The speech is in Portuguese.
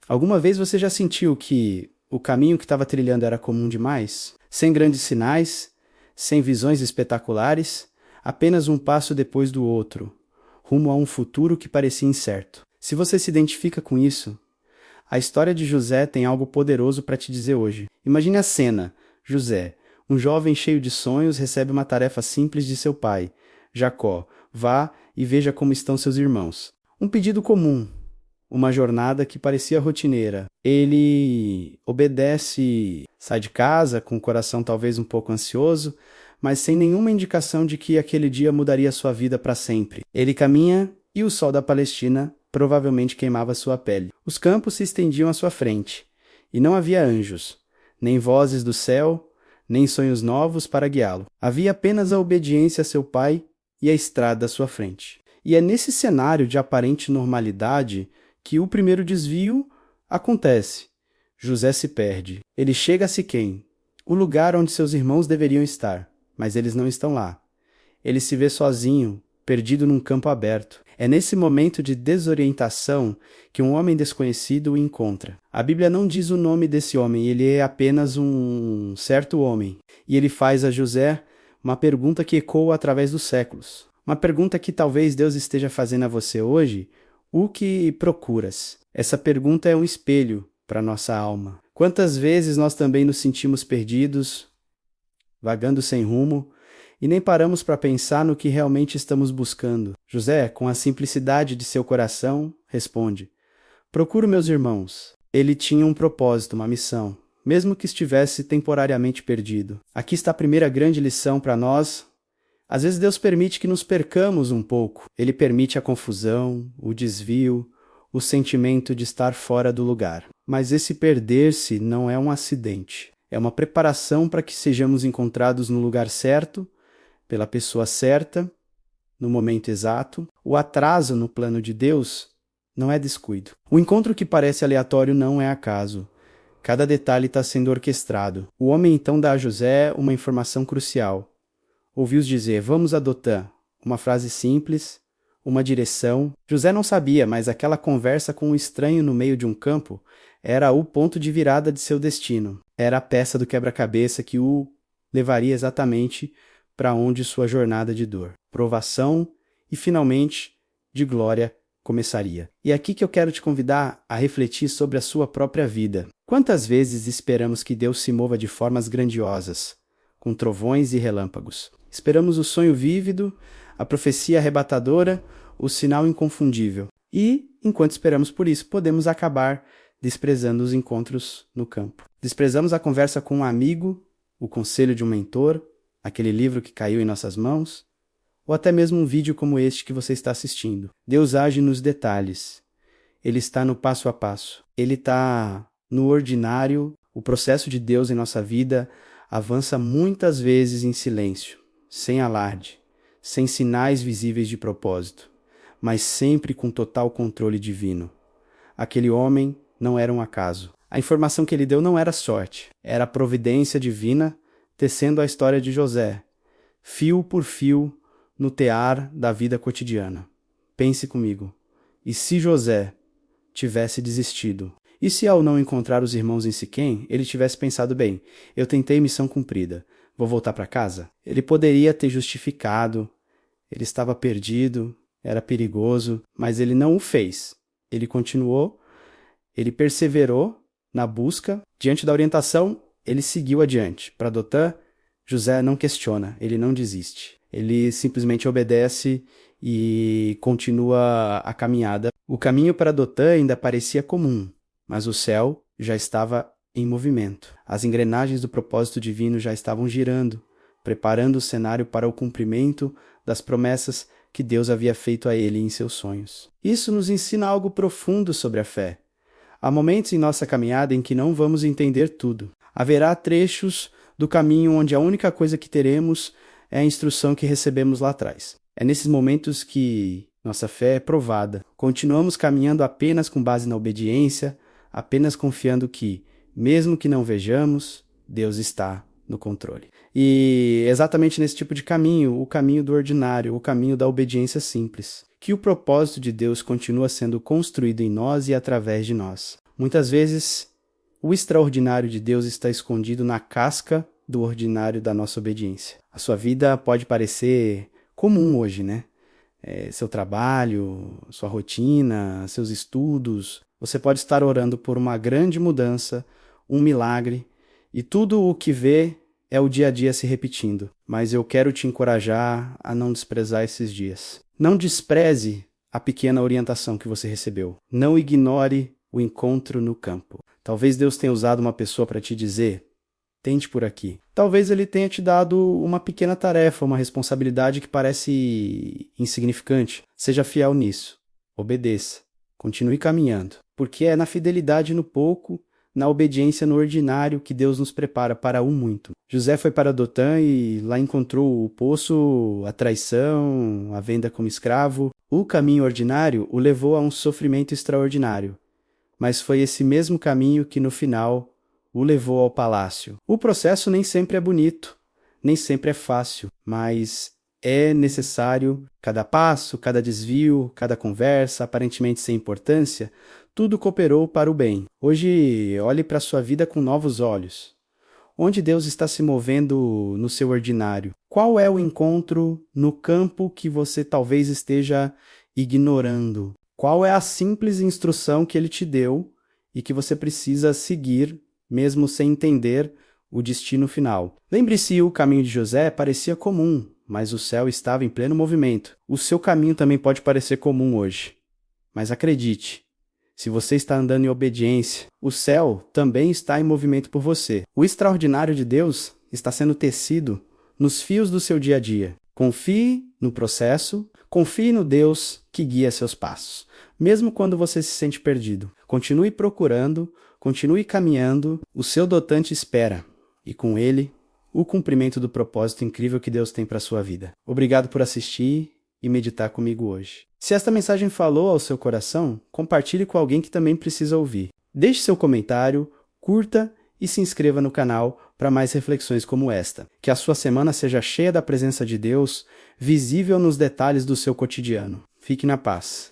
Alguma vez você já sentiu que o caminho que estava trilhando era comum demais? Sem grandes sinais, sem visões espetaculares, apenas um passo depois do outro, rumo a um futuro que parecia incerto. Se você se identifica com isso, a história de José tem algo poderoso para te dizer hoje. Imagine a cena. José, um jovem cheio de sonhos, recebe uma tarefa simples de seu pai, Jacó. Vá e veja como estão seus irmãos. Um pedido comum, uma jornada que parecia rotineira. Ele obedece, sai de casa com o coração talvez um pouco ansioso, mas sem nenhuma indicação de que aquele dia mudaria sua vida para sempre. Ele caminha e o sol da Palestina provavelmente queimava sua pele. Os campos se estendiam à sua frente, e não havia anjos, nem vozes do céu, nem sonhos novos para guiá-lo. Havia apenas a obediência a seu pai e a estrada à sua frente. E é nesse cenário de aparente normalidade que o primeiro desvio acontece. José se perde. Ele chega a Siquém, o lugar onde seus irmãos deveriam estar, mas eles não estão lá. Ele se vê sozinho, perdido num campo aberto. É nesse momento de desorientação que um homem desconhecido o encontra. A Bíblia não diz o nome desse homem, ele é apenas um certo homem. E ele faz a José uma pergunta que ecoa através dos séculos. Uma pergunta que talvez Deus esteja fazendo a você hoje: o que procuras? Essa pergunta é um espelho para nossa alma. Quantas vezes nós também nos sentimos perdidos, vagando sem rumo, e nem paramos para pensar no que realmente estamos buscando. José, com a simplicidade de seu coração, responde: procuro meus irmãos. Ele tinha um propósito, uma missão, mesmo que estivesse temporariamente perdido. Aqui está a primeira grande lição para nós. Às vezes Deus permite que nos percamos um pouco. Ele permite a confusão, o desvio, o sentimento de estar fora do lugar. Mas esse perder-se não é um acidente. É uma preparação para que sejamos encontrados no lugar certo, pela pessoa certa, no momento exato. O atraso no plano de Deus não é descuido. O encontro que parece aleatório não é acaso. Cada detalhe está sendo orquestrado. O homem então dá a José uma informação crucial. Ouviu-os dizer: vamos a Dotã. Uma frase simples, uma direção. José não sabia, mas aquela conversa com um estranho no meio de um campo era o ponto de virada de seu destino. Era a peça do quebra-cabeça que o levaria exatamente para onde sua jornada de dor, provação e, finalmente, de glória começaria. E é aqui que eu quero te convidar a refletir sobre a sua própria vida. Quantas vezes esperamos que Deus se mova de formas grandiosas, com trovões e relâmpagos? Esperamos o sonho vívido, a profecia arrebatadora, o sinal inconfundível. E, enquanto esperamos por isso, podemos acabar desprezando os encontros no campo. Desprezamos a conversa com um amigo, o conselho de um mentor, aquele livro que caiu em nossas mãos, ou até mesmo um vídeo como este que você está assistindo. Deus age nos detalhes. Ele está no passo a passo. Ele está no ordinário. O processo de Deus em nossa vida avança muitas vezes em silêncio, sem alarde, sem sinais visíveis de propósito, mas sempre com total controle divino. Aquele homem não era um acaso. A informação que ele deu não era sorte, era a providência divina tecendo a história de José, fio por fio, no tear da vida cotidiana. Pense comigo. E se José tivesse desistido? E se ao não encontrar os irmãos em Siquém, ele tivesse pensado: bem, eu tentei missão cumprida, vou voltar para casa? Ele poderia ter justificado, ele estava perdido, era perigoso, mas ele não o fez. Ele continuou, ele perseverou na busca. Diante da orientação, ele seguiu adiante. Para Dotã, José não questiona, ele não desiste. Ele simplesmente obedece e continua a caminhada. O caminho para Dotã ainda parecia comum, mas o céu já estava em movimento. As engrenagens do propósito divino já estavam girando, preparando o cenário para o cumprimento das promessas que Deus havia feito a ele em seus sonhos. Isso nos ensina algo profundo sobre a fé. Há momentos em nossa caminhada em que não vamos entender tudo. Haverá trechos do caminho onde a única coisa que teremos é a instrução que recebemos lá atrás. É nesses momentos que nossa fé é provada. Continuamos caminhando apenas com base na obediência, apenas confiando que, mesmo que não vejamos, Deus está no controle. E exatamente nesse tipo de caminho, o caminho do ordinário, o caminho da obediência simples, que o propósito de Deus continua sendo construído em nós e através de nós. Muitas vezes, o extraordinário de Deus está escondido na casca do ordinário da nossa obediência. A sua vida pode parecer comum hoje, né? Seu trabalho, sua rotina, seus estudos. Você pode estar orando por uma grande mudança, um milagre, e tudo o que vê é o dia a dia se repetindo. Mas eu quero te encorajar a não desprezar esses dias. Não despreze a pequena orientação que você recebeu. Não ignore o encontro no campo. Talvez Deus tenha usado uma pessoa para te dizer: tente por aqui. Talvez Ele tenha te dado uma pequena tarefa, uma responsabilidade que parece insignificante. Seja fiel nisso. Obedeça. Continue caminhando. Porque é na fidelidade no pouco, na obediência no ordinário, que Deus nos prepara para o muito. José foi para Dotã e lá encontrou o poço, a traição, a venda como escravo. O caminho ordinário o levou a um sofrimento extraordinário. Mas foi esse mesmo caminho que, no final, o levou ao palácio. O processo nem sempre é bonito, nem sempre é fácil, mas é necessário cada passo, cada desvio, cada conversa, aparentemente sem importância, tudo cooperou para o bem. Hoje, olhe para a sua vida com novos olhos. Onde Deus está se movendo no seu ordinário? Qual é o encontro no campo que você talvez esteja ignorando? Qual é a simples instrução que Ele te deu e que você precisa seguir, mesmo sem entender o destino final? Lembre-se, o caminho de José parecia comum, mas o céu estava em pleno movimento. O seu caminho também pode parecer comum hoje. Mas acredite, se você está andando em obediência, o céu também está em movimento por você. O extraordinário de Deus está sendo tecido nos fios do seu dia a dia. Confie no processo, confie no Deus que guia seus passos. Mesmo quando você se sente perdido, continue procurando, continue caminhando, o seu dotante espera, e com ele, o cumprimento do propósito incrível que Deus tem para a sua vida. Obrigado por assistir e meditar comigo hoje. Se esta mensagem falou ao seu coração, compartilhe com alguém que também precisa ouvir. Deixe seu comentário, curta e se inscreva no canal para mais reflexões como esta. Que a sua semana seja cheia da presença de Deus, visível nos detalhes do seu cotidiano. Fique na paz.